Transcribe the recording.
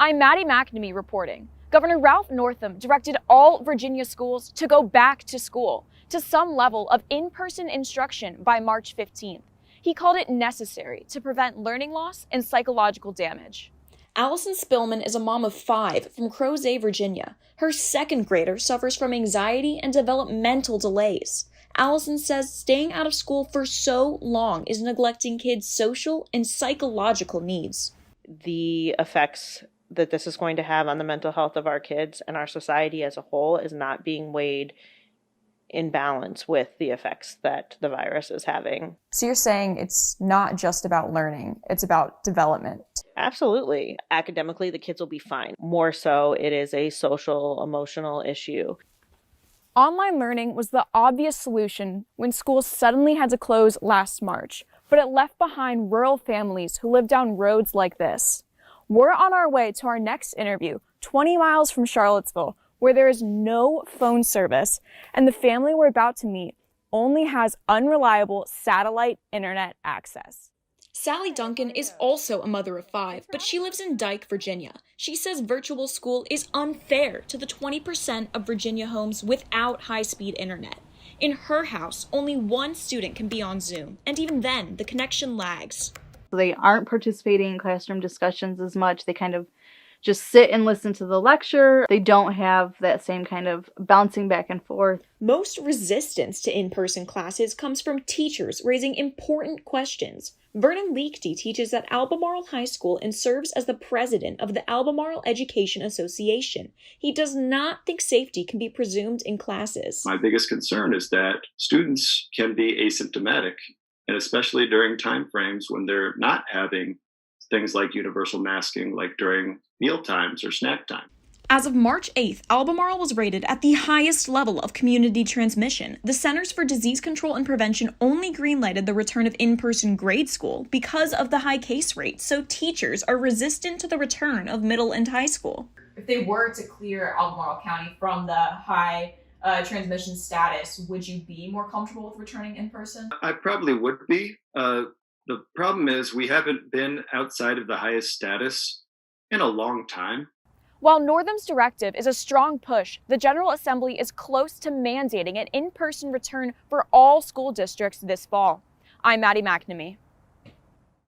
I'm Maddie McNamee reporting. Governor Ralph Northam directed all Virginia schools to go back to school to some level of in-person instruction by March 15th. He called it necessary to prevent learning loss and psychological damage. Allison Spillman is a mom of 5 from Crozet, Virginia. Her second grader suffers from anxiety and developmental delays. Allison says staying out of school for so long is neglecting kids' social and psychological needs. The effects that this is going to have on the mental health of our kids and our society as a whole is not being weighed in balance with the effects that the virus is having. So you're saying it's not just about learning, it's about development. Absolutely. Academically, the kids will be fine. More so, it is a social, emotional issue. Online learning was the obvious solution when schools suddenly had to close last March, but it left behind rural families who live down roads like this. We're on our way to our next interview, 20 miles from Charlottesville, where there is no phone service, and the family we're about to meet only has unreliable satellite internet access. Sally Duncan is also a mother of 5, but she lives in Dyke, Virginia. She says virtual school is unfair to the 20% of Virginia homes without high-speed internet. In her house, only one student can be on Zoom, and even then, the connection lags. They aren't participating in classroom discussions as much. They kind of just sit and listen to the lecture. They don't have that same kind of bouncing back and forth. Most resistance to in-person classes comes from teachers raising important questions. Vernon Liechti teaches at Albemarle High School and serves as the president of the Albemarle Education Association. He does not think safety can be presumed in classes. My biggest concern is that students can be asymptomatic, and especially during time frames when they're not having things like universal masking, like during meal times or snack time. As of March 8th, Albemarle was rated at the highest level of community transmission. The Centers for Disease Control and Prevention only greenlighted the return of in-person grade school because of the high case rate, so teachers are resistant to the return of middle and high school. If they were to clear Albemarle County from the high transmission status, would you be more comfortable with returning in person? I probably would be. The problem is we haven't been outside of the highest status in a long time. While Northam's directive is a strong push, the General Assembly is close to mandating an in-person return for all school districts this fall. I'm Maddie McNamee.